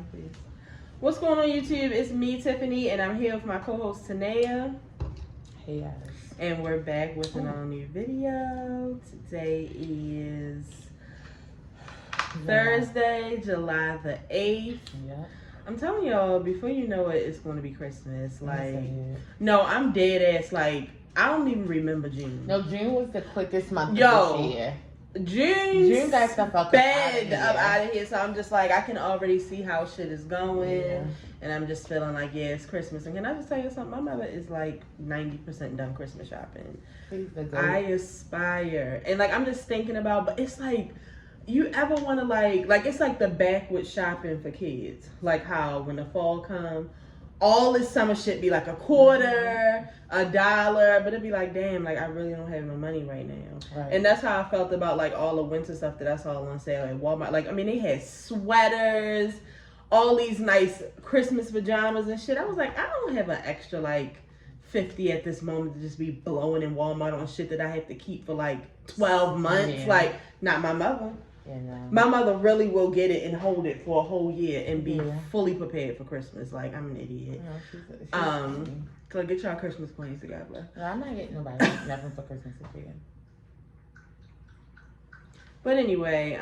like this. What's going on, YouTube? It's me, Tiffany, and I'm here with my co-host, Tanea. Hey, guys. And we're back with an all new video. Today is Thursday, July the 8th. Yeah. I'm telling y'all, before you know it, it's going to be Christmas. Like, no, I'm dead ass. Like, I don't even remember June. No, June was the quickest month of this year. June got stuff up out of here. So I'm just like, I can already see how shit is going. Yeah. And I'm just feeling like, yeah, it's Christmas. And can I just tell you something? My mother is like 90% done Christmas shopping. I aspire. And like, I'm just thinking about, but it's like, you ever want to like it's like the backward shopping for kids. Like how when the fall come, all this summer shit be like a quarter, $1, but it'd be like, damn, like I really don't have no money right now. Right. And that's how I felt about like all the winter stuff that I saw on sale at Walmart. Like, I mean, they had sweaters, all these nice Christmas pajamas and shit. I was like, I don't have an extra like 50 at this moment to just be blowing in Walmart on shit that I have to keep for like 12 months. Yeah. Like, not my mother. My mother really will get it and hold it for a whole year and be fully prepared for Christmas. Like, I'm an idiot. No, so get y'all Christmas plans together. No, I'm not getting nobody nothing for Christmas this year. But anyway,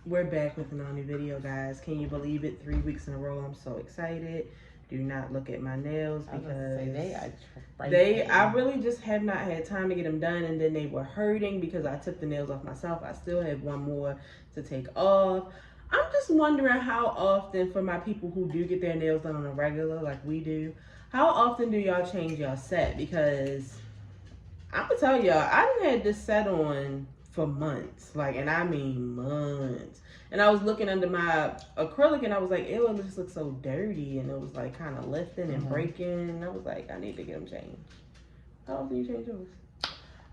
we're back with an all new video, guys. Can you believe it? 3 weeks in a row. I'm so excited. Do not look at my nails because I really just have not had time to get them done, and then they were hurting because I took the nails off myself. I still have one more to take off. I'm just wondering how often, for my people who do get their nails done on a regular like we do, how often do y'all change y'all set? Because I'm gonna tell y'all, I done had this set on for months, like, and I mean months. And I was looking under my acrylic and I was like, ew, it just looks so dirty. And it was like kind of lifting and breaking. And I was like, I need to get them changed. How often do you change yours?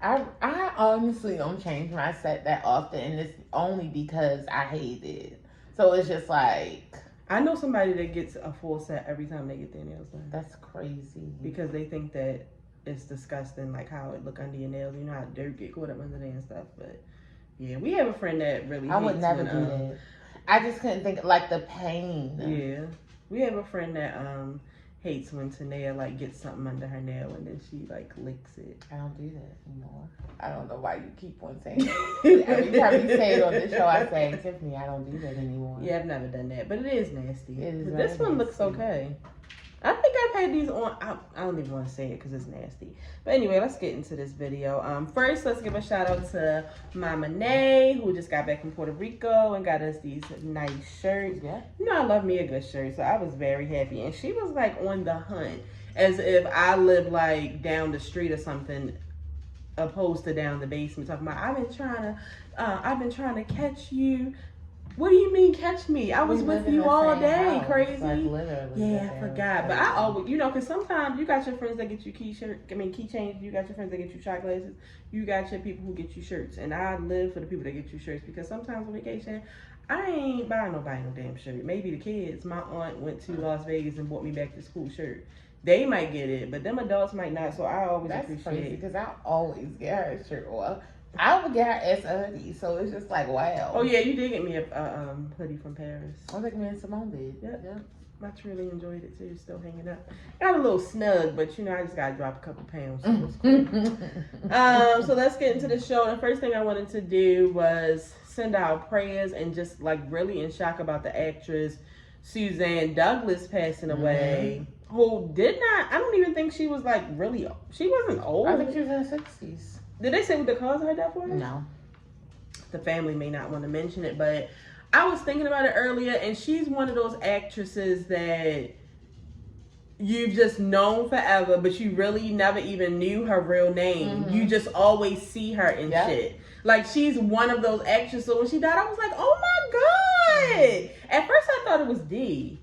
I honestly don't change my set that often. And it's only because I hate it. So it's just like, I know somebody that gets a full set every time they get their nails done. That's crazy. Because they think that it's disgusting, like how it look under your nails. You know how dirt get caught up under there and stuff. But yeah, we have a friend that really I would never do that. I just couldn't think, like, the pain. Yeah. We have a friend that hates when Tanea, like, gets something under her nail and then she, like, licks it. I don't do that anymore. I don't know why you keep on saying that. Every time you say it on the show, I say, Tiffany, I don't do that anymore. Yeah, I've never done that. But it is nasty. It is but this one looks okay. I think I've had these on, I don't even want to say it because it's nasty. But anyway, let's get into this video. First, let's give a shout out to Mama Nay, who just got back from Puerto Rico and got us these nice shirts. Yeah. You know, I love me a good shirt, so I was very happy. And she was like on the hunt, as if I live like down the street or something, opposed to down the basement, talking about, I've been trying to catch you. What do you mean catch me? I was with you all day, crazy. Like, literally. Yeah, I forgot. But I always, you know, because sometimes you got your friends that get you keychains. You got your friends that get you shot glasses. You got your people who get you shirts. And I live for the people that get you shirts because sometimes on vacation, I ain't buying nobody no damn shirt. Maybe the kids. My aunt went to Las Vegas and bought me back this cool shirt. They might get it, but them adults might not. So I always appreciate it. Because I always get her a shirt. Well, I would get her as a hoodie, so it's just like, wow. Oh yeah, you did get me a hoodie from Paris. I think me and Simone did. Yep. I truly enjoyed it too. Still hanging up. Got a little snug, but you know, I just gotta drop a couple pounds. So it's cool. So let's get into the show. The first thing I wanted to do was send out prayers and just like really in shock about the actress Suzanne Douglas passing away. Who did not? I don't even think she was like really. She wasn't old. I think she was in her 60s. Did they say what the cause of her death was? No. The family may not want to mention it, but I was thinking about it earlier, and she's one of those actresses that you've just known forever, but you really never even knew her real name. You just always see her in shit. Like, she's one of those actresses. So when she died, I was like, oh my God. At first, I thought it was Dee.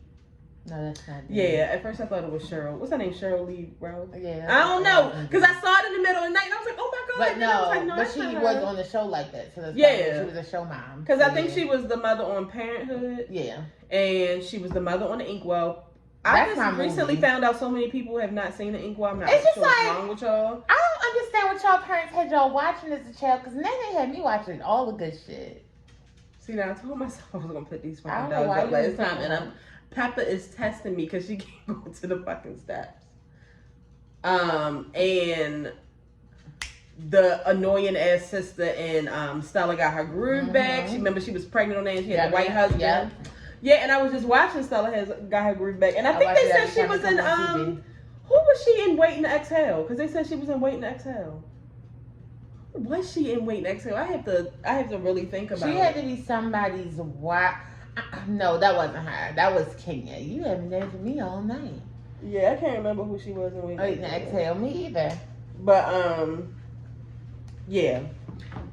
No, that's not. Yeah, at first I thought it was Cheryl. What's her name? Cheryl Lee Rose? Yeah. I don't know. Because I saw it in the middle of the night and I was like, oh my God. But no, but she was on the show like that. So that's yeah. She was a show mom. Because I think she was the mother on Parenthood. Yeah. And she was the mother on the Inkwell. I just recently found out so many people have not seen the Inkwell. I'm not sure what's wrong with y'all. I don't understand what y'all parents had y'all watching as a child. Because now they had me watching all the good shit. See, now I told myself I was gonna put these I fucking don't know dogs why up you last time, was and Peppa is testing me because she can't go to the fucking steps. And the annoying ass sister and Stella got her groove back. She remember she was pregnant on that and she had the white husband. Yeah. Yeah, and I was just watching Stella got her groove back, and I think they said she was in who was she in Waiting to Exhale? Because they said she was in Waiting to Exhale. Who was she in Waiting to Exhale? I have to really think about it. She had to be somebody's wife. No, that wasn't her. That was Kenya. You haven't dated me all night. Yeah, I can't remember who she was in Waiting to Exhale. Me either. But yeah.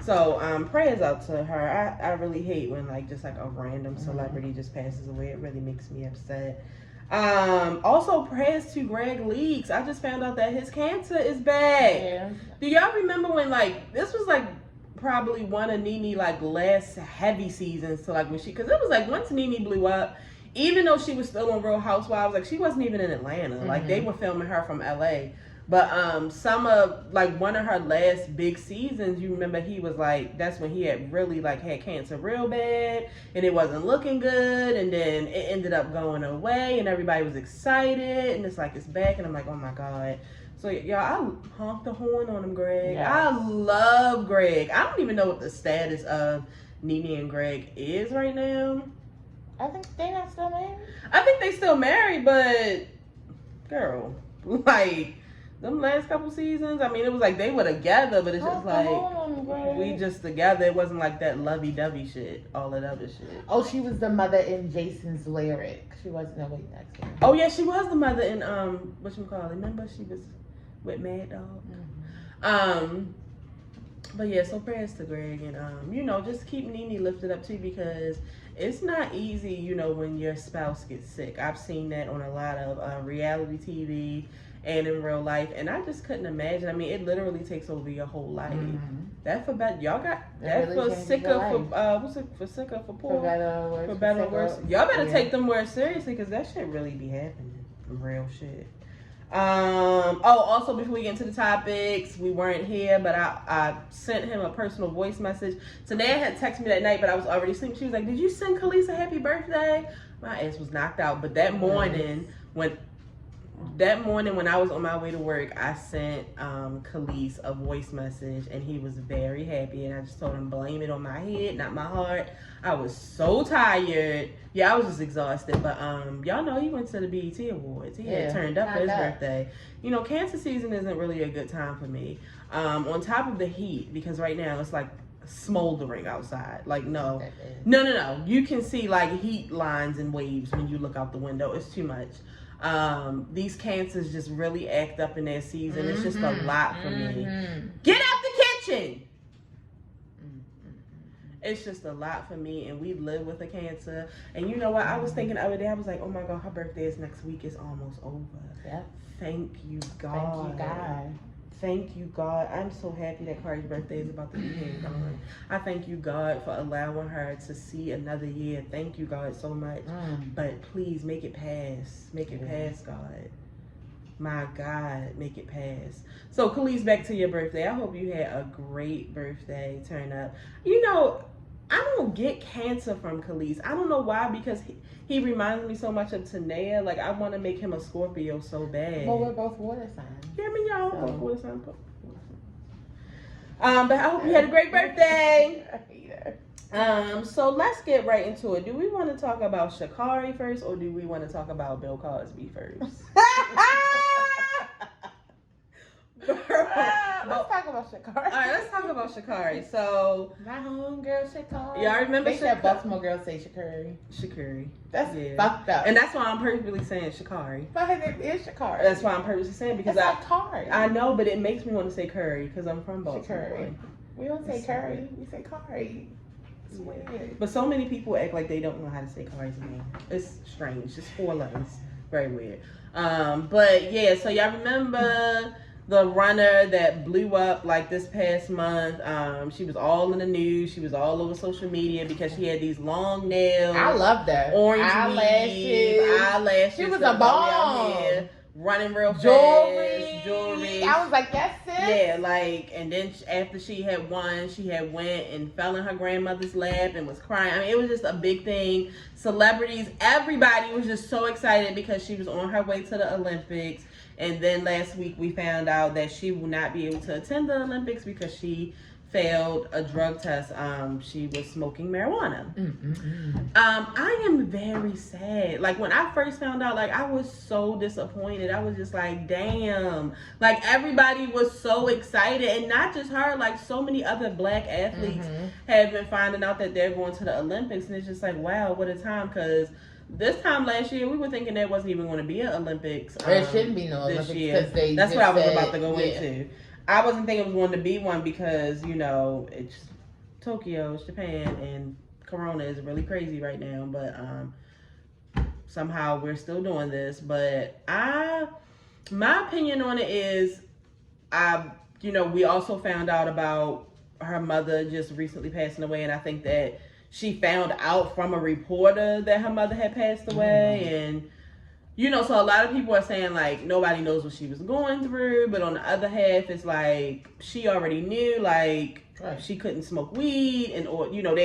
So prayers out to her. I really hate when just like a random celebrity just passes away. It really makes me upset. Also prayers to Greg Leaks. I just found out that his cancer is back. Yeah. Do y'all remember when this was probably one of Nene last heavy seasons to when she, because it was once Nene blew up, even though she was still on Real Housewives, she wasn't even in Atlanta. They were filming her from LA. But some of one of her last big seasons, you remember he was that's when he had really had cancer real bad and it wasn't looking good, and then it ended up going away and everybody was excited and it's it's back, and I'm oh my God. So y'all, I honked the horn on him, Greg. Yes. I love Greg. I don't even know what the status of Nene and Greg is right now. I think they're not still married. I think they still married, but girl, them last couple seasons, I mean, it was they were together, but it's just we just together. It wasn't that lovey-dovey shit, all that other shit. Oh, she was the mother in Jason's Lyric. She wasn't a Waiting to Exhale. Oh yeah, she was the mother in whatchamacallit. Remember she was with Mad Dog? Mm-hmm. But yeah, so prayers to Greg, and just keep Nene lifted up too, because it's not easy, when your spouse gets sick. I've seen that on a lot of reality TV and in real life, and I just couldn't imagine. I mean, it literally takes over your whole life. Mm-hmm. That for better, y'all got that really for sicker, for what's it for sicker, for poor, for better or worse. Y'all better take them words seriously, because that shit really be happening. Real shit. Also before we get into the topics, we weren't here, but I sent him a personal voice message. Tanea had texted me that night, but I was already asleep. She was like, "Did you send Khalees a happy birthday?" My ass was knocked out. But that morning when I was on my way to work, I sent Khalees a voice message, and he was very happy. And I just told him, blame it on my head, not my heart. I was so tired. Yeah, I was just exhausted. But y'all know he went to the BET Awards. He had turned up for his birthday. Cancer season isn't really a good time for me. On top of the heat, because right now it's smoldering outside. No. You can see heat lines and waves when you look out the window. It's too much. These cancers just really act up in their season. It's just a lot for me. Get out the kitchen! It's just a lot for me, and we live with a cancer. And you know what? I was thinking the other day, I was oh my God, her birthday is next week. It's almost over. Yep. Thank you, God. Thank you, God. Thank you, God. I'm so happy that Cardi's birthday is about to be here and gone. I thank you, God, for allowing her to see another year. Thank you, God, so much. But please make it pass. Make it pass, God. My God, make it pass. So, Khalees, back to your birthday. I hope you had a great birthday. Turn up. I don't get cancer from Khalees. I don't know why, because he reminds me so much of Tanea. I want to make him a Scorpio so bad. Well, we're both water signs. Yeah, I mean, y'all both water signs. But I hope you had a great birthday. So let's get right into it. Do we want to talk about Sha'Carri first, or do we want to talk about Bill Cosby first? Let's talk about Sha'Carri. All right, let's talk about Sha'Carri. So, my homegirl Sha'Carri. Y'all remember they said Baltimore girls say Sha'Carri. Sha'Carri. That's fucked up. And that's why I'm purposely saying Sha'Carri. But her name is Sha'Carri. That's why I'm purposely saying, because Curry. I know, but it makes me want to say curry because I'm from Baltimore. We don't say curry. We say curry. Yeah. But so many people act like they don't know how to say Cardi's name. It's strange. It's 4 letters. Very weird. But yeah, so y'all remember the runner that blew up this past month? She was all in the news. She was all over social media because she had these long nails. I loved her. Orange eyelashes. She was a bomb. Running real fast. Jewelry. I was like, that's it. Yeah, like, and then after she had won, she had went and fell in her grandmother's lap and was crying. I mean, it was just a big thing. Celebrities, everybody was just so excited because she was on her way to the Olympics. And then last week we found out that she will not be able to attend the Olympics because she failed a drug test. She was smoking marijuana. I am very sad. Like, when I first found out, like, I was so disappointed. I was just like, damn. Like, everybody was so excited, and not just her. Like, so many other black athletes have been finding out that they're going to the Olympics, and it's just like, wow, what a time. Because this time last year, we were thinking there wasn't even going to be an Olympics. There shouldn't be no Olympics year. That's what I was about to go into. I wasn't thinking it was going to be one because, you know, it's Tokyo, it's Japan, and Corona is really crazy right now. But somehow we're still doing this. But my opinion on it is, you know, we also found out about her mother just recently passing away, and I think that she found out from a reporter that her mother had passed away, and you know, so a lot of people are saying, like, nobody knows what she was going through. But on the other half, it's like, she already knew, like, she couldn't smoke weed. And, or, you know,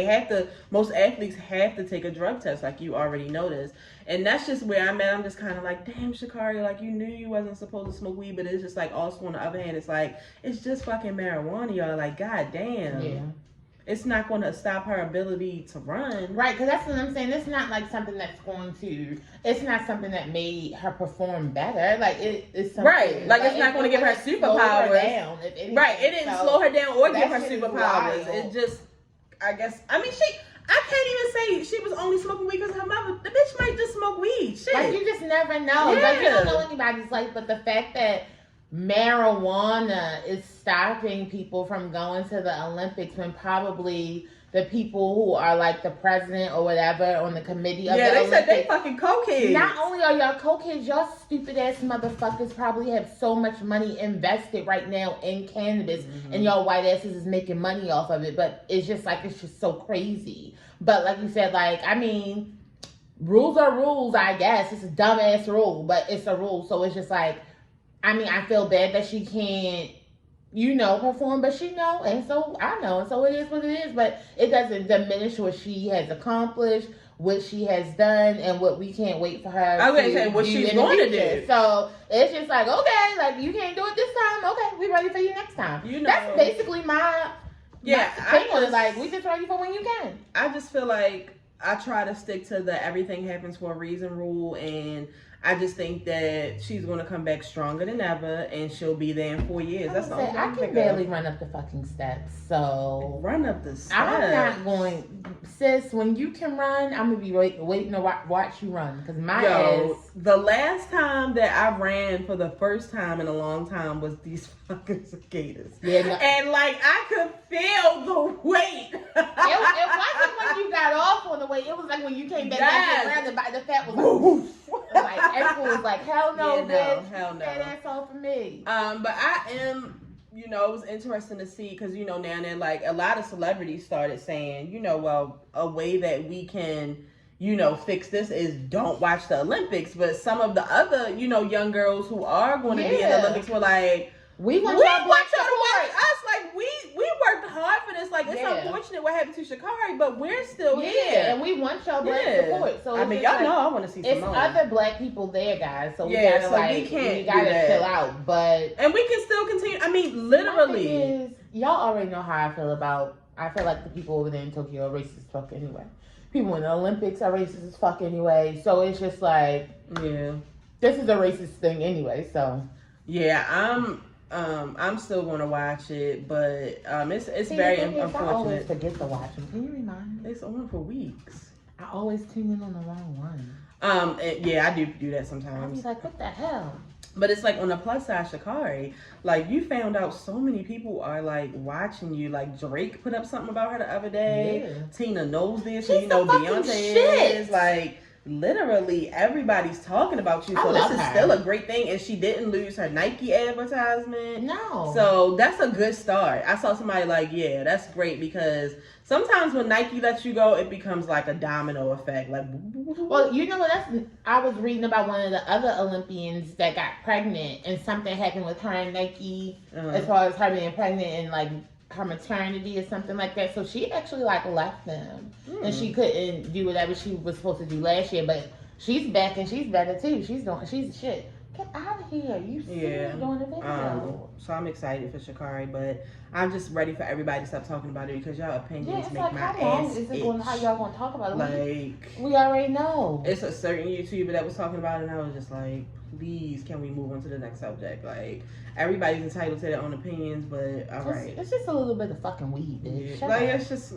most athletes have to take a drug test, like you already noticed. And that's just where I'm at. I'm just kind of like, damn, Sha'Carri, like, you knew you wasn't supposed to smoke weed. But it's just like, also on the other hand, it's like, it's just fucking marijuana, y'all. Like, god damn. Yeah. It's not going to stop her ability to run. Right, because that's what I'm saying. It's not like something that's it's not something that made her perform better. Like, it's something. Right, like it's not going to give her superpowers. Right, it didn't slow her down or give her superpowers. It just, I guess, I mean, I can't even say she was only smoking weed because her mother, the bitch might just smoke weed. Shit. Like, you just never know. Yeah. Like, you don't know anybody's life, but the fact that marijuana is stopping people from going to the Olympics when probably the people who are like the president or whatever on the committee of the Olympics. Yeah, they said they fucking cokeheads. Not only are y'all cokeheads, y'all stupid ass motherfuckers probably have so much money invested right now in cannabis, and y'all white asses is making money off of it. But it's just so crazy. But like you said, like, I mean, rules are rules, I guess. It's a dumbass rule, but it's a rule. So it's just like, I mean, I feel bad that she can't, you know, perform, but she know, and so I know, and so it is what it is, but it doesn't diminish what she has accomplished, what she has done, and what we can't wait for her I was going to say, what she's going to do. So, it's just like, okay, like, you can't do it this time, okay, we ready for you next time. You know, that's basically my opinion, like, we just ready for when you can. I just feel like I try to stick to the everything happens for a reason rule, and I just think that she's going to come back stronger than ever, and she'll be there in 4 years. That's the only thing I can barely run up the fucking steps, so... Run up the steps? I'm not going... Sis, when you can run, I'm going to be waiting to watch you run, because my ass... The last time that I ran for the first time in a long time was these fucking cicadas. Yeah, no. And, like, I could feel the weight. It wasn't when you got off on the way. It was like when you came back down to the fat was like... Everyone was like, hell no, bitch. Hell no. That's all for me. But I am, you know, it was interesting to see because, you know, now and then, like, a lot of celebrities started saying, you know, well, a way that we can, you know, fix this is don't watch the Olympics. But some of the other, you know, young girls who are going to be in the Olympics were like, we want y'all to watch us. Like, we worked hard for this. Like, it's unfortunate what happened to Sha'Carri, but we're still here. And we want y'all black support. So I mean, y'all know I want to see some more. It's other black people there, guys. So we gotta, we gotta chill out. And we can still continue. I mean, literally. Y'all already know how I feel about, I feel like the people over there in Tokyo are racist as fuck anyway. People in the Olympics are racist as fuck anyway. So it's just like, this is a racist thing anyway, so. Yeah, I'm still going to watch it, but it's very unfortunate. I always forget to watch them. Can you remind me? It's on for weeks. I always tune in on the wrong one. I do that sometimes. I'll be like, what the hell? But it's like on the plus side, Sha'Carri, like you found out so many people are like watching you. Like Drake put up something about her the other day. Yeah. Tina knows this, so you know Beyonce is like. literally everybody's talking about you. So this is still a great thing. And she didn't lose her Nike advertisement. No. So that's a good start. I saw somebody like, yeah, that's great, because sometimes when Nike lets you go, it becomes like a domino effect. Like, well, you know what? I was reading about one of the other Olympians that got pregnant, and something happened with her and Nike as far as her being pregnant and like her maternity or something like that. So she actually like left them, and she couldn't do whatever she was supposed to do last year. But she's back and she's better too. She's shit. Get out of here! You see me doing a video. So I'm excited for Sha'Carri, but I'm just ready for everybody to stop talking about it, because y'all opinions make my ass itch. How y'all gonna talk about it? Like, we already know. It's a certain YouTuber that was talking about it, and I was just like, please, can we move on to the next subject? Like, everybody's entitled to their own opinions, but alright. It's just a little bit of fucking weed, bitch. Yeah. Like, it's just...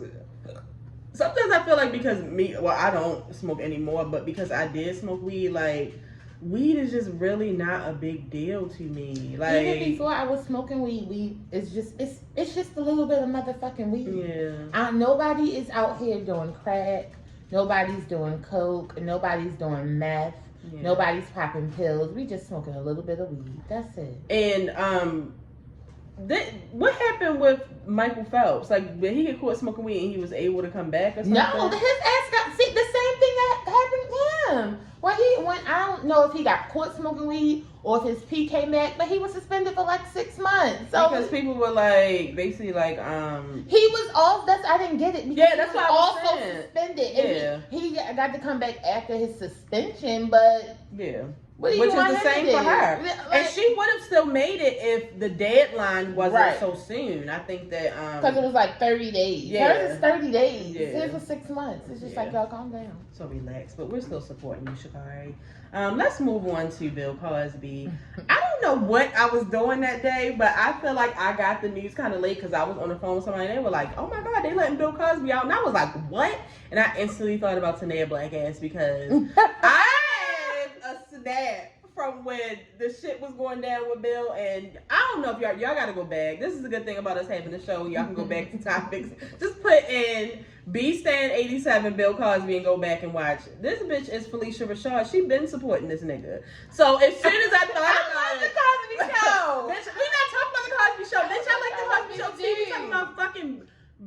Sometimes I feel like because I don't smoke anymore, but because I did smoke weed, like, weed is just really not a big deal to me. Like, even before I was smoking weed it's just a little bit of motherfucking weed. Yeah. Nobody is out here doing crack. Nobody's doing coke. Nobody's doing meth. Yeah. Nobody's popping pills. We just smoking a little bit of weed. That's it. And what happened with Michael Phelps? Like, did he get caught smoking weed and he was able to come back or something? No, his ass got the same thing that happened to him. I don't know if he got caught smoking weed or if his P came back, but he was suspended for like 6 months. So because people were like, basically like, he was off. I didn't get it. Yeah, that's why I was also saying. Suspended. Yeah. And he got to come back after his suspension, but yeah. Which is the same for her. Like, and she would have still made it if the deadline wasn't so soon. I think that because it was like 30 days. Yeah. Hers is 30 days. Yeah. His was 6 months. It's just like, y'all calm down. So relax, but we're still supporting you, Sha'Carri. Let's move on to Bill Cosby. I don't know what I was doing that day, but I feel like I got the news kind of late because I was on the phone with somebody and they were like, oh my God, they letting Bill Cosby out. And I was like, what? And I instantly thought about Tanaea Blackass, because I had a snap from when the shit was going down with Bill, and I don't know if y'all gotta go back. This is a good thing about us having the show. Y'all can go back to topics. Just put in B-Stan87 Bill Cosby and go back and watch. This bitch is Felicia Rashad. She been supporting this nigga. So as soon as I thought about the Cosby Show. Bitch, we not talking about the Cosby Show. Bitch, I like the Cosby Show too. We talking about fucking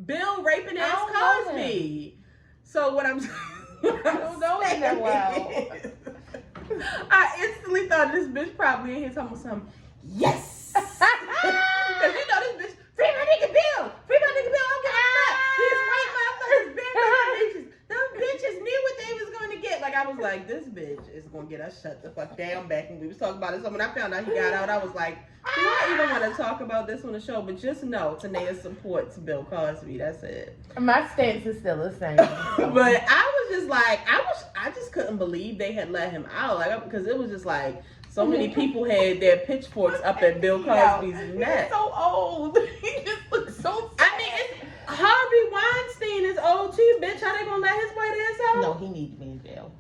Bill raping ass Cosby. So what I'm I don't know him that well. I instantly thought this bitch probably in here talking something. Yes! Because you know this bitch, free my nigga Bill! Free my nigga Bill! I don't give a fuck! These white motherfuckers been raping bitches. Them bitches knew what they was going to get. Like, I was like, this bitch is going to get us shut the fuck down back when we was talking about it. So when I found out he got out, I was like, do I even want to talk about this on the show? But just know, Tanaea supports Bill Cosby. That's it. My stance is still the same. But I was just like, I just couldn't believe they had let him out. Like, because it was just like, so many people had their pitchforks up at Bill Cosby's neck. He's so old. He just looks so sad. I mean, Harvey Weinstein is old too, bitch. How they gonna let his white ass out? No, he needs to be in jail.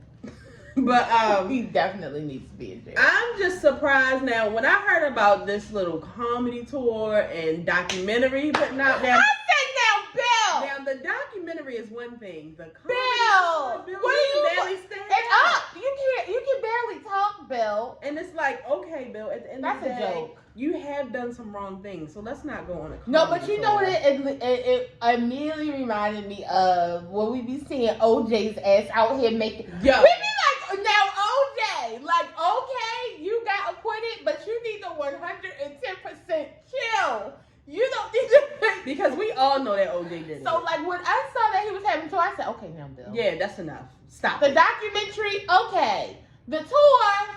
But he definitely needs to be in jail. I'm just surprised now when I heard about this little comedy tour and documentary he putting out there. I said now, Bill. Now the documentary is one thing. The comedy Bill, tour, Bill, what are you barely stand it's up. up. You can barely talk, Bill. And it's like, okay, Bill. At the end of the day, joke. You have done some wrong things, so let's not go on a comedy No, but you tour. know what? It immediately reminded me of when we be seeing OJ's ass out here making. Yo. We be like, now OJ, like, okay, you got acquitted, but you need to 110% chill. You don't need to. Because we all know that OJ did it. So, like, when I saw that he was having a tour, I said, okay, now, Bill. Yeah, that's enough. Stop The it. documentary, okay. The tour,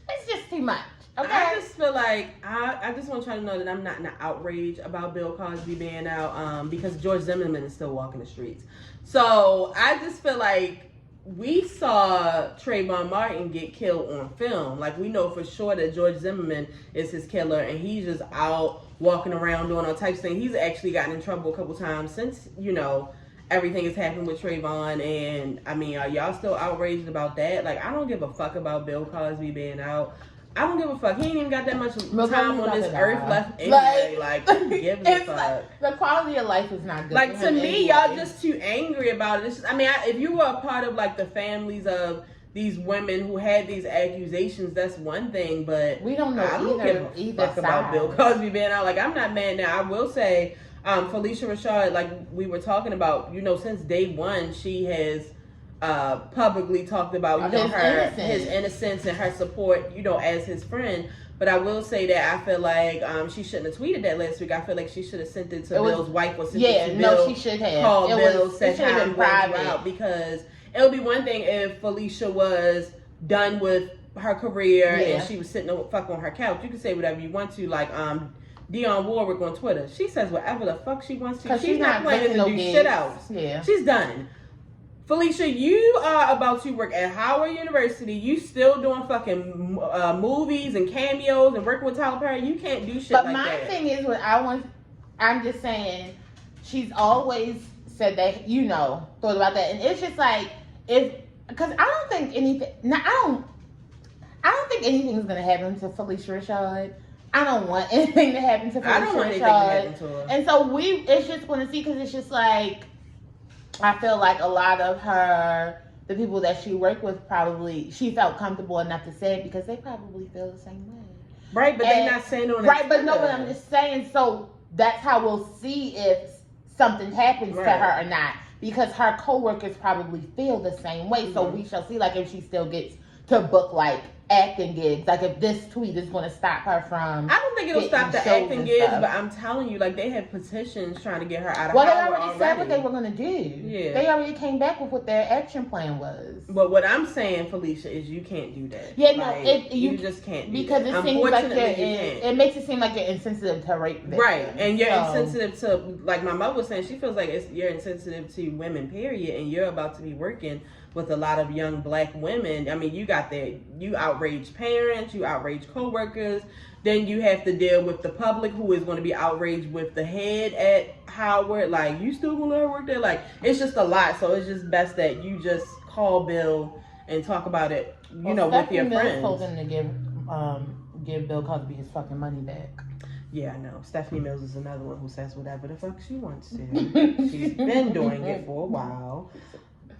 it's just too much. Okay. I just feel like I just want y'all to know that I'm not in an outrage about Bill Cosby being out because George Zimmerman is still walking the streets. So I just feel like we saw Trayvon Martin get killed on film. Like, we know for sure that George Zimmerman is his killer, and he's just out walking around doing all types of things. He's actually gotten in trouble a couple times since, you know, everything has happened with Trayvon. And I mean, are y'all still outraged about that? Like, I don't give a fuck about Bill Cosby being out. I don't give a fuck. He ain't even got that much time on this earth left anyway. Like who gives a fuck? Like, the quality of life is not good. Like to me, y'all just too angry about it. If you were a part of like the families of these women who had these accusations, that's one thing. But we don't know either fuck about Bill Cosby being out. Like I'm not mad now. I will say, Felicia Rashad, like we were talking about, since day one, she has publicly talked about his innocence and her support, as his friend. But I will say that I feel like she shouldn't have tweeted that last week. I feel like she should have sent it to Bill's wife or sent it to Bill. No, she should have. Called Bill, said how it private out, because it would be one thing if Felicia was done with her career and she was sitting fuck on her couch. You can say whatever you want to, like Dionne Warwick on Twitter. She says whatever the fuck she wants to. She's not planning to do shit else. Yeah, she's done. Felicia, you are about to work at Howard University. You still doing fucking movies and cameos and working with Tyler Perry. You can't do shit like that. But my thing is, I'm just saying, she's always said that, thought about that. And it's just like, because I don't think anything, I don't think anything's going to happen to Felicia Rashad. I don't want anything to happen to Felicia Rashad. I don't want anything to happen to her. And so it's just going to see, because it's just like, I feel like a lot of the people that she worked with she felt comfortable enough to say it because they probably feel the same way. Right, but they're not saying on right, but no, but I'm just saying, so that's how we'll see if something happens to her or not. Because her coworkers probably feel the same way. So we shall see, like, if she still gets to book, like, acting gigs. Like, if this tweet is going to stop her from... I don't think it'll stop the acting gigs, but I'm telling you, like, they have petitions trying to get her out of Howard they already said what they were going to do. Yeah. They already came back with what their action plan was. But what I'm saying, Felicia, is you can't do that. Yeah, like, no, you just can't do because that. It seems like it makes it seem like you're insensitive to rape victims. Right, and you're insensitive to, like my mother was saying, she feels like you're insensitive to women, period, and you're about to be working with a lot of young black women. I mean, you outrage parents, you outrage co-workers, then you have to deal with the public who is going to be outraged with the head at Howard. Like, you still gonna let her work there? Like, it's just a lot. So it's just best that you just call Bill and talk about it, with your friends. Told him to give Bill Cosby his fucking money back. Yeah, I know. Stephanie Mills is another one who says whatever the fuck she wants to. She's been doing it for a while.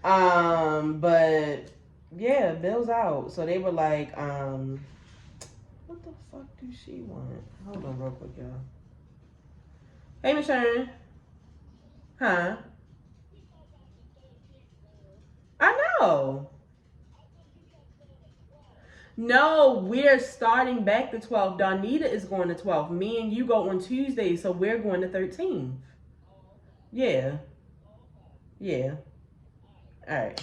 But yeah, Bill's out. So they were like, what the fuck do she want? Hold on real quick, y'all. Hey, Michelle. Huh? I know. No, we're starting back the 12th. Donita is going to 12th. Me and you go on Tuesday, so we're going to 13th. Yeah. Yeah. All right.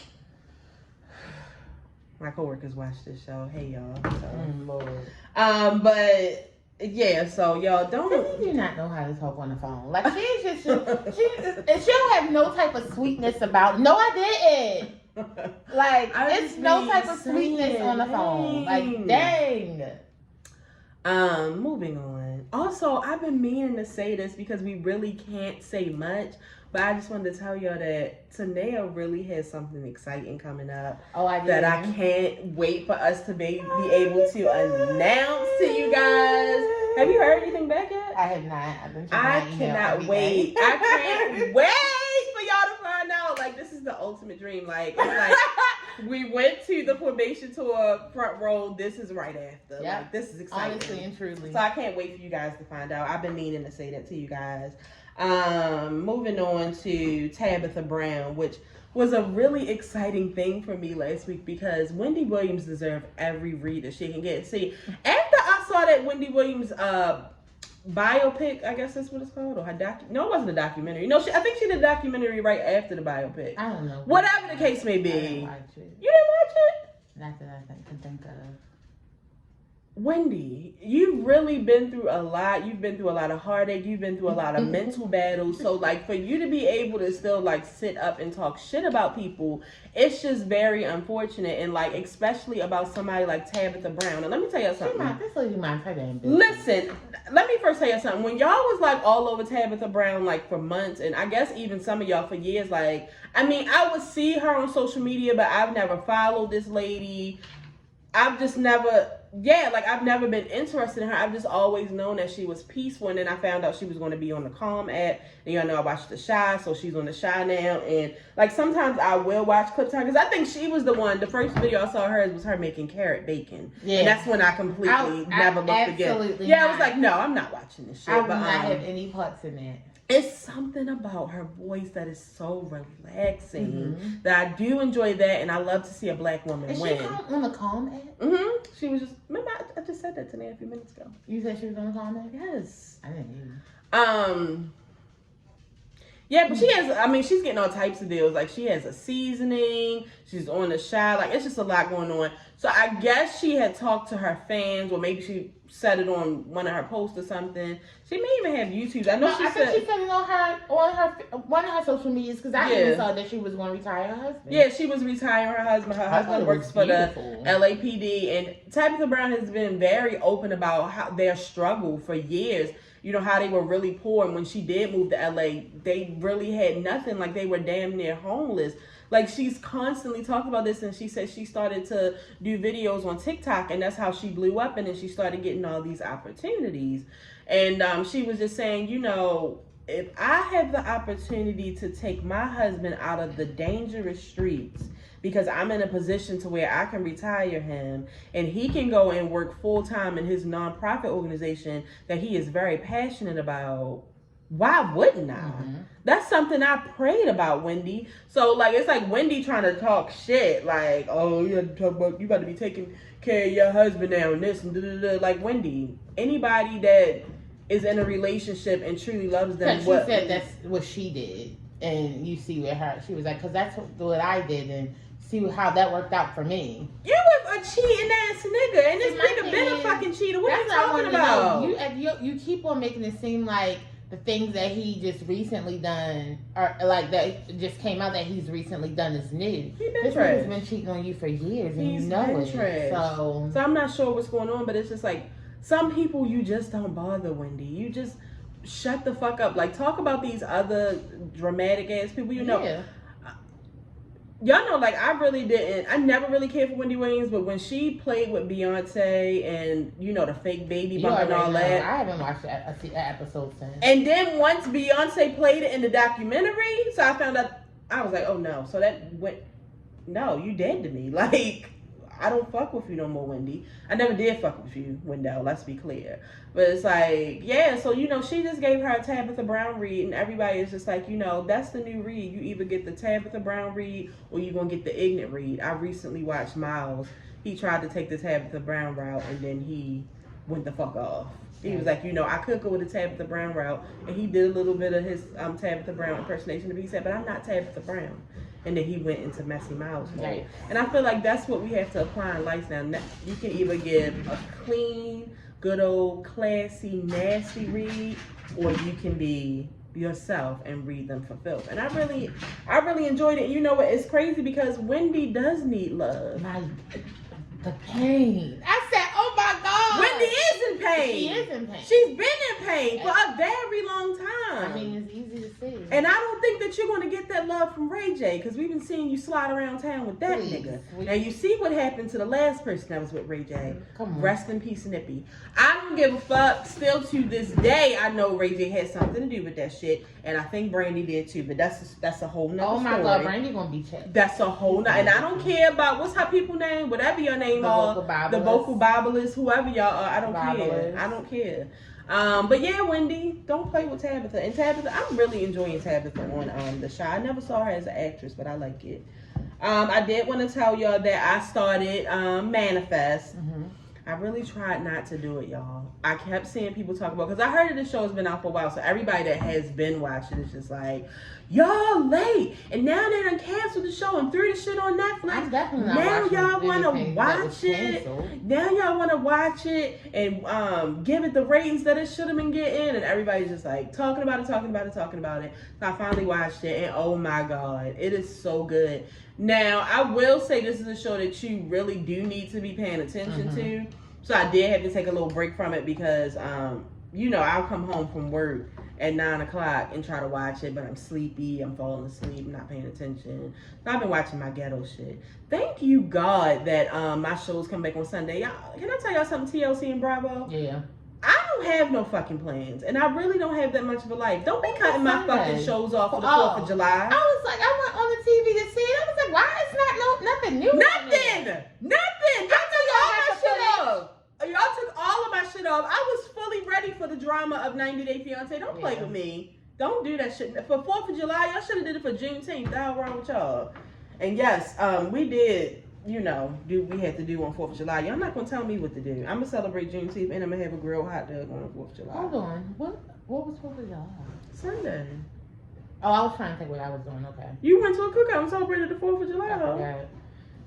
My coworkers watch this show. Hey, y'all. So, but yeah. So y'all don't. You do not know how to talk on the phone. Like she's just she don't have no type of sweetness about. No, I didn't. Like it's no type of sweetness on the phone. Like dang. Moving on. Also, I've been meaning to say this because we really can't say much. But I just wanted to tell y'all that Tanea really has something exciting coming up. Oh, I did. That I can't wait for us to be able to announce to you guys. Have you heard anything back yet? I have not. I've been I cannot wait. I can't wait for y'all to find out. Like, this is the ultimate dream. Like, it's like we went to the Formation Tour front row. This is right after. Yep. Like, this is exciting. Honestly and truly. So I can't wait for you guys to find out. I've been meaning to say that to you guys. Moving on to Tabitha Brown, which was a really exciting thing for me last week because Wendy Williams deserved every read that she can get. See, after I saw that Wendy Williams biopic, I guess that's what it's called, or her no, it wasn't a documentary. No, I think she did a documentary right after the biopic. I don't know. Whatever the case may be. I didn't watch it. You didn't watch it? Not that I can think of. Wendy, you've really been through a lot. You've been through a lot of heartache. You've been through a lot of mental battles. So, like, for you to be able to still, like, sit up and talk shit about people, it's just very unfortunate. And, like, especially about somebody like Tabitha Brown. And let me tell you something. This lady might her damn business. Listen, let me first tell you something. When y'all was, like, all over Tabitha Brown, like, for months, and I guess even some of y'all for years, like, I mean, I would see her on social media, but I've never followed this lady. I've just never yeah, like I've never been interested in her. I've just always known that she was peaceful, and then I found out she was going to be on the Calm app. And y'all know I watched the Shy, so she's on the Shy now. And like sometimes I will watch clips of her because I think she was the one. The first video I saw her was her making carrot bacon, and that's when I completely never looked again. Yeah, I was like, no, I'm not watching this shit. I would not have any parts in that. It's something about her voice that is so relaxing that I do enjoy that, and I love to see a black woman win. Is she on the Calm app? She was just, remember I just said that to me a few minutes ago. You said she was on the Calm app? Yes. I didn't hear you. Yeah, but she has, I mean, she's getting all types of deals. Like, she has a seasoning. She's on the Shy. Like, it's just a lot going on. So, I guess she had talked to her fans, or maybe she said it on one of her posts or something. She may even have YouTube. I know I think she said it on one of her social medias, because I even saw that she was going to retire her husband. Yeah, she was retiring her husband. Her husband works for the LAPD. And Tabitha Brown has been very open about how their struggle for years. You know, how they were really poor. And when she did move to LA, they really had nothing. Like, they were damn near homeless. Like, she's constantly talking about this. And she said she started to do videos on TikTok. And that's how she blew up. And then she started getting all these opportunities. And she was just saying, you know, if I have the opportunity to take my husband out of the dangerous streets, because I'm in a position to where I can retire him and he can go and work full-time in his nonprofit organization that he is very passionate about, why wouldn't I? That's something I prayed about, Wendy. So, like, it's like Wendy trying to talk shit, like, oh, you have to talk about, you got to be taking care of your husband now and this and da-da-da. Like, Wendy, anybody that is in a relationship and truly loves them. She said that's what she did. And you see with her, she was like, because that's what I did, and see how that worked out for me. You was a cheating ass nigga, and this nigga been a fucking cheater. What are you talking about? You keep on making it seem like the things that he just recently done, or like that just came out that he's recently done is new. This nigga's been cheating on you for years, and you know it. So I'm not sure what's going on, but it's just like some people you just don't bother, Wendy. You just shut the fuck up. Like, talk about these other dramatic ass people. You know. Yeah. Y'all know, like, I never really cared for Wendy Williams, but when she played with Beyoncé and, you know, the fake baby bump and all that. I haven't watched that episode since. And then once Beyoncé played it in the documentary, so I found out, I was like, oh no. So that went, no, you dead to me. Like, I don't fuck with you no more, Wendy. I never did fuck with you, Wendell, let's be clear. But it's like, yeah, so, you know, she just gave her a Tabitha Brown read, and everybody is just like, you know, that's the new read. You either get the Tabitha Brown read, or you're going to get the ignorant read. I recently watched Miles. He tried to take the Tabitha Brown route, and then he went the fuck off. He was like, you know, I could go with the Tabitha Brown route, and he did a little bit of his Tabitha Brown impersonation, but he said, but I'm not Tabitha Brown. And then he went into Messy Mouse mode. Right. And I feel like that's what we have to apply in life now. You can either give a clean, good old, classy, nasty read, or you can be yourself and read them for filth. And I really enjoyed it. And you know what? It's crazy because Wendy does need love. The pain. I said, oh my God. Wendy is in pain. She is in pain. She's been in pain for a very long time. I mean, it's easy to see. And I don't think that you're going to get that love from Ray J, because we've been seeing you slide around town with that nigga. Now, you see what happened to the last person that was with Ray J. Come on. Rest in peace, Nippy. I don't give a fuck. Still to this day, I know Ray J had something to do with that shit. And I think Brandy did too, but that's a whole nother story. Oh my God, Brandy gonna be checked. That's a whole nother, and I don't care about what's her people name, whatever your name are, the vocal Bibleist, whoever y'all are, I don't care. I don't care. But yeah, Wendy, don't play with Tabitha. And Tabitha, I'm really enjoying Tabitha on the show. I never saw her as an actress, but I like it. I did want to tell y'all that I started Manifest. I really tried not to do it, y'all. I kept seeing people talk about, because I heard that the show has been out for a while, so everybody that has been watching is just like, y'all late, and now they done canceled the show and threw the shit on Netflix. I'm definitely not now y'all want to watch it. Now y'all want to watch it and give it the ratings that it should have been getting, and everybody's just like talking about it. So I finally watched it, and oh my God, it is so good. Now, I will say this is a show that you really do need to be paying attention to. So I did have to take a little break from it because I'll come home from work at 9 o'clock and try to watch it, but I'm sleepy, I'm falling asleep, I'm not paying attention. So I've been watching my ghetto shit. Thank you God that my shows come back on Sunday. Y'all, can I tell y'all something, TLC and Bravo? Yeah. I don't have no fucking plans, and I really don't have that much of a life. Don't be cutting my fucking shows off for the 4th of July. I was like, I went on the TV to see it. I was like, why is nothing new? Nothing. Y'all took all my shit off. Y'all took all of my shit off. I was fully ready for the drama of 90 Day Fiancé. Don't play with me. Don't do that shit. For 4th of July, y'all should have did it for Juneteenth. The hell wrong with y'all? And yes, we did. We had to do on 4th of July. Y'all not gonna tell me what to do. I'm gonna celebrate Juneteenth and I'm gonna have a grilled hot dog on the 4th of July. Hold on. What was 4th of July? Sunday. Oh, I was trying to think what I was doing. Okay. You went to a cookout and celebrated the 4th of July. I forgot.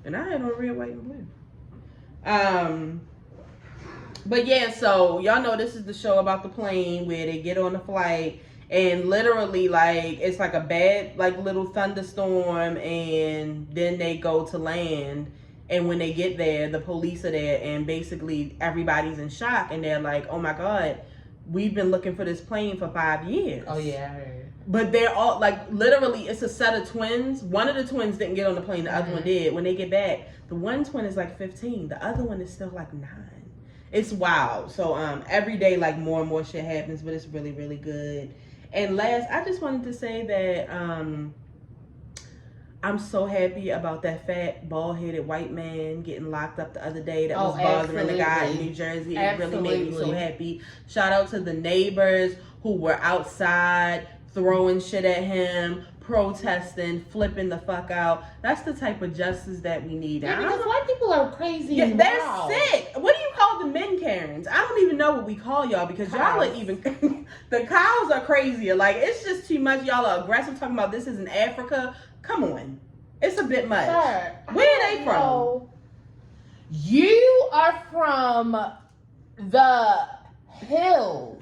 And I had on red, white, and blue. But yeah, so y'all know this is the show about the plane where they get on the flight. And literally, like, it's like a bad, like, little thunderstorm, and then they go to land. And when they get there, the police are there, and basically everybody's in shock. And they're like, oh, my God, we've been looking for this plane for 5 years. Oh, yeah, I heard. But they're all, like, literally, it's a set of twins. One of the twins didn't get on the plane. The other one did. When they get back, the one twin is, like, 15. The other one is still, like, 9. It's wild. So, every day, like, more and more shit happens, but it's really, really good. And last, I just wanted to say that I'm so happy about that fat, bald-headed white man getting locked up the other day that was bothering the guy in New Jersey. It really made me so happy. Shout out to the neighbors who were outside throwing shit at him, protesting, flipping the fuck out. That's the type of justice that we need. Yeah, because white people are crazy. Yeah, they're sick. What do you call the men Karens? I don't even know what we call y'all because y'all are even... The cows are crazier. Like, it's just too much. Y'all are aggressive talking about this is in Africa. Come on. It's a bit much. Sir, where are they from? You are from the hills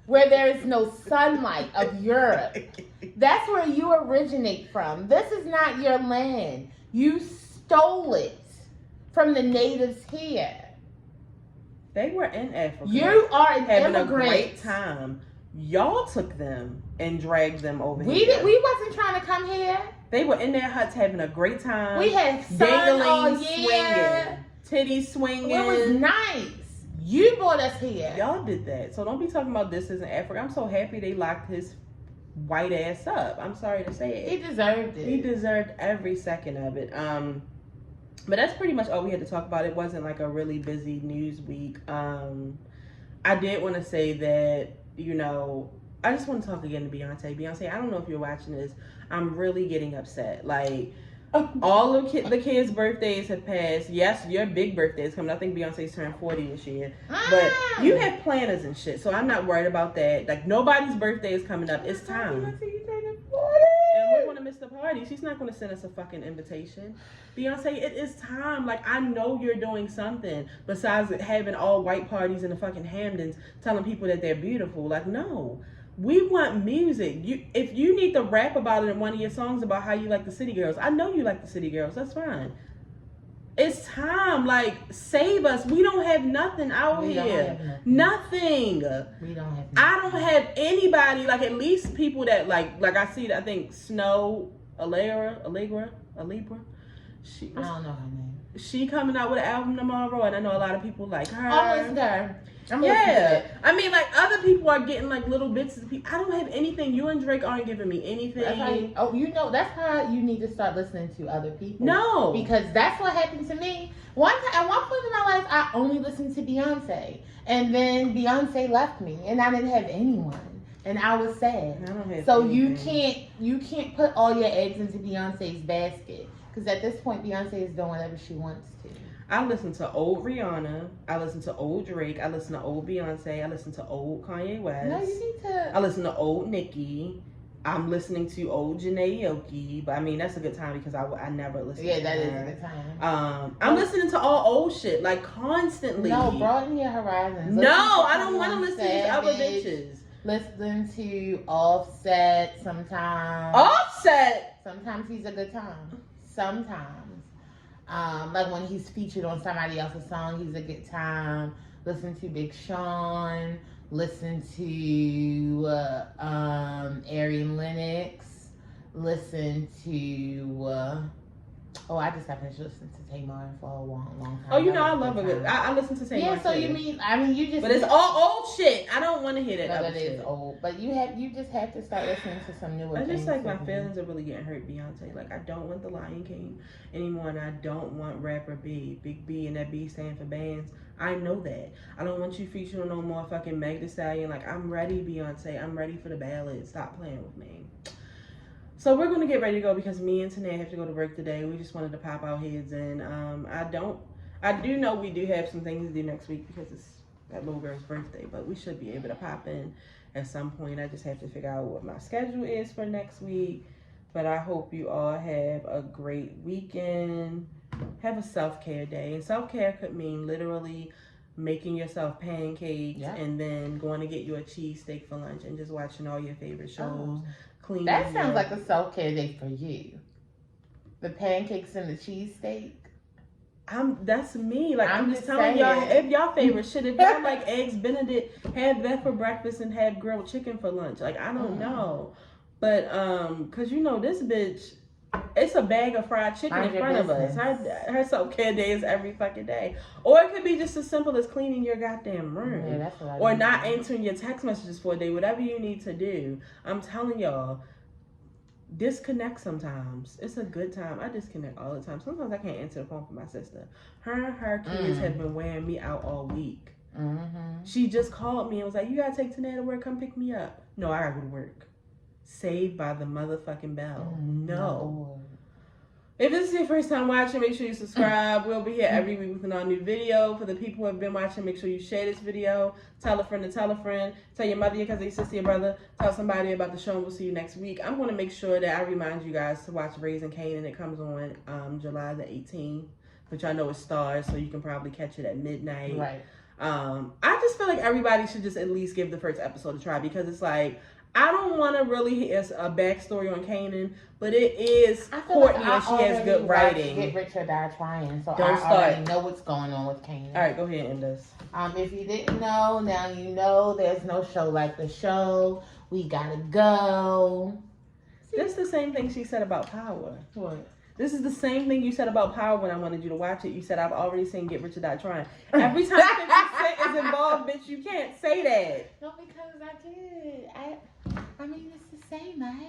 where there is no sunlight of Europe. That's where you originate from. This is not your land. You stole it from the natives here. They were in Africa. You are an having immigrant. a great time. Y'all took them and dragged them over here. We wasn't trying to come here. They were in their huts having a great time. We had sun all year. Swinging. Titties swinging. It was nice. You brought us here. Y'all did that. So don't be talking about this isn't Africa. I'm so happy they locked his white ass up. I'm sorry to say it. He deserved it. He deserved every second of it. But that's pretty much all we had to talk about. It wasn't like a really busy news week. I did want to say that, I just want to talk again to Beyonce. Beyonce, I don't know if you're watching this. I'm really getting upset. Like, all of the kids' birthdays have passed. Yes, your big birthday is coming. I think Beyonce's turned 40 this year. But you have planners and shit, so I'm not worried about that. Like, nobody's birthday is coming up. It's time. And we're going to miss the party. She's not going to send us a fucking invitation. Beyonce, it is time. Like, I know you're doing something besides having all white parties in the fucking Hamptons telling people that they're beautiful. Like, no. We want music. If you need to rap about it in one of your songs about how you like the City Girls, I know you like the City Girls. That's fine. It's time. Like, save us. We don't have nothing out here. Nothing. We don't have nothing. I don't have anybody, like, at least people that, like I see, I think Snow, Allegra. I don't know her name. She coming out with an album tomorrow, and I know a lot of people like her. I'll listen to her. I mean, like, other people are getting like little bits of people. I don't have anything. You and Drake aren't giving me anything. That's how you need to start listening to other people. No, because that's what happened to me. At one point in my life, I only listened to Beyonce, and then Beyonce left me, and I didn't have anyone, and I was sad. I don't have so anything. you can't put all your eggs into Beyonce's basket, because at this point, Beyonce is doing whatever she wants to. I listen to old Rihanna. I listen to old Drake. I listen to old Beyonce. I listen to old Kanye West. No, you need to. I listen to old Nicki. I'm listening to old Janae Aoki. But I mean, that's a good time because I never listen to her. Yeah, that is a good time. I'm listening to all old shit, like, constantly. No, broaden your horizons. No, I don't want to listen to these other bitches. Listen to Offset sometimes. Offset? Sometimes he's a good time. Sometimes. Like when he's featured on somebody else's song, he's a good time. Listen to Big Sean. Listen to Arian Lennox. Listen to I just happened to listen to Tamar for a long time. Oh, you know I love it. I listen to Tamar. Yeah, so too. You just. But it's all old shit. I don't want to hear that. No, that is old. But you just have to start listening to some newer things. I just like my feelings are really getting hurt, Beyonce. Like I don't want the Lion King anymore, and I don't want rapper B, Big B, and that B stand for bands. I know that. I don't want you featuring no more fucking Meg Thee Stallion. Like I'm ready, Beyonce. I'm ready for the ballad. Stop playing with me. So we're going to get ready to go because me and Tanae have to go to work today. We just wanted to pop our heads in. I do know we do have some things to do next week because it's that little girl's birthday, but we should be able to pop in at some point. I just have to figure out what my schedule is for next week. But I hope you all have a great weekend. Have a self-care day. And self-care could mean literally making yourself pancakes and then going to get you a cheesesteak for lunch and just watching all your favorite shows. That sounds like a self-care day for you. The pancakes and the cheesesteak. That's me. Like I'm just telling y'all, if y'all favorite shit, if y'all like eggs Benedict, have that for breakfast and have grilled chicken for lunch. Like I don't know, but cause you know this bitch, it's a bag of fried chicken in front of us. Her self-care day is every fucking day, or it could be just as simple as cleaning your goddamn room, that's what or not answering your text messages for a day. Whatever you need to do, I'm telling y'all. Disconnect sometimes. It's a good time. I disconnect all the time. Sometimes I can't answer the phone for my sister. Her kids have been wearing me out all week. She just called me and was like, you gotta take Tanae to work, come pick me up. No, I gotta go to work. Saved by the motherfucking bell. No. If this is your first time watching, make sure you subscribe. We'll be here every week with another new video. For the people who have been watching, make sure you share this video. Tell a friend to tell a friend. Tell your mother, your cousin, your sister, your brother. Tell somebody about the show, and we'll see you next week. I'm going to make sure that I remind you guys to watch Raising Kanan. It comes on July the 18th, which I know is Stars, so you can probably catch it at midnight. Right. I just feel like everybody should just at least give the first episode a try because it's like, I don't want to really hear a backstory on Kanan, but it is Courtney and she has good writing. Get Rich or Die Trying, so don't I already know what's going on with Kanan. All right, go ahead and end this. If you didn't know, now you know. There's no show like the show. We gotta go. This is the same thing she said about Power. What? This is the same thing you said about Power when I wanted you to watch it. You said, I've already seen Get Rich or Die Trying. Every time 50 Cent is involved, bitch, you can't say that. No, because I did. I mean, it's the same, man.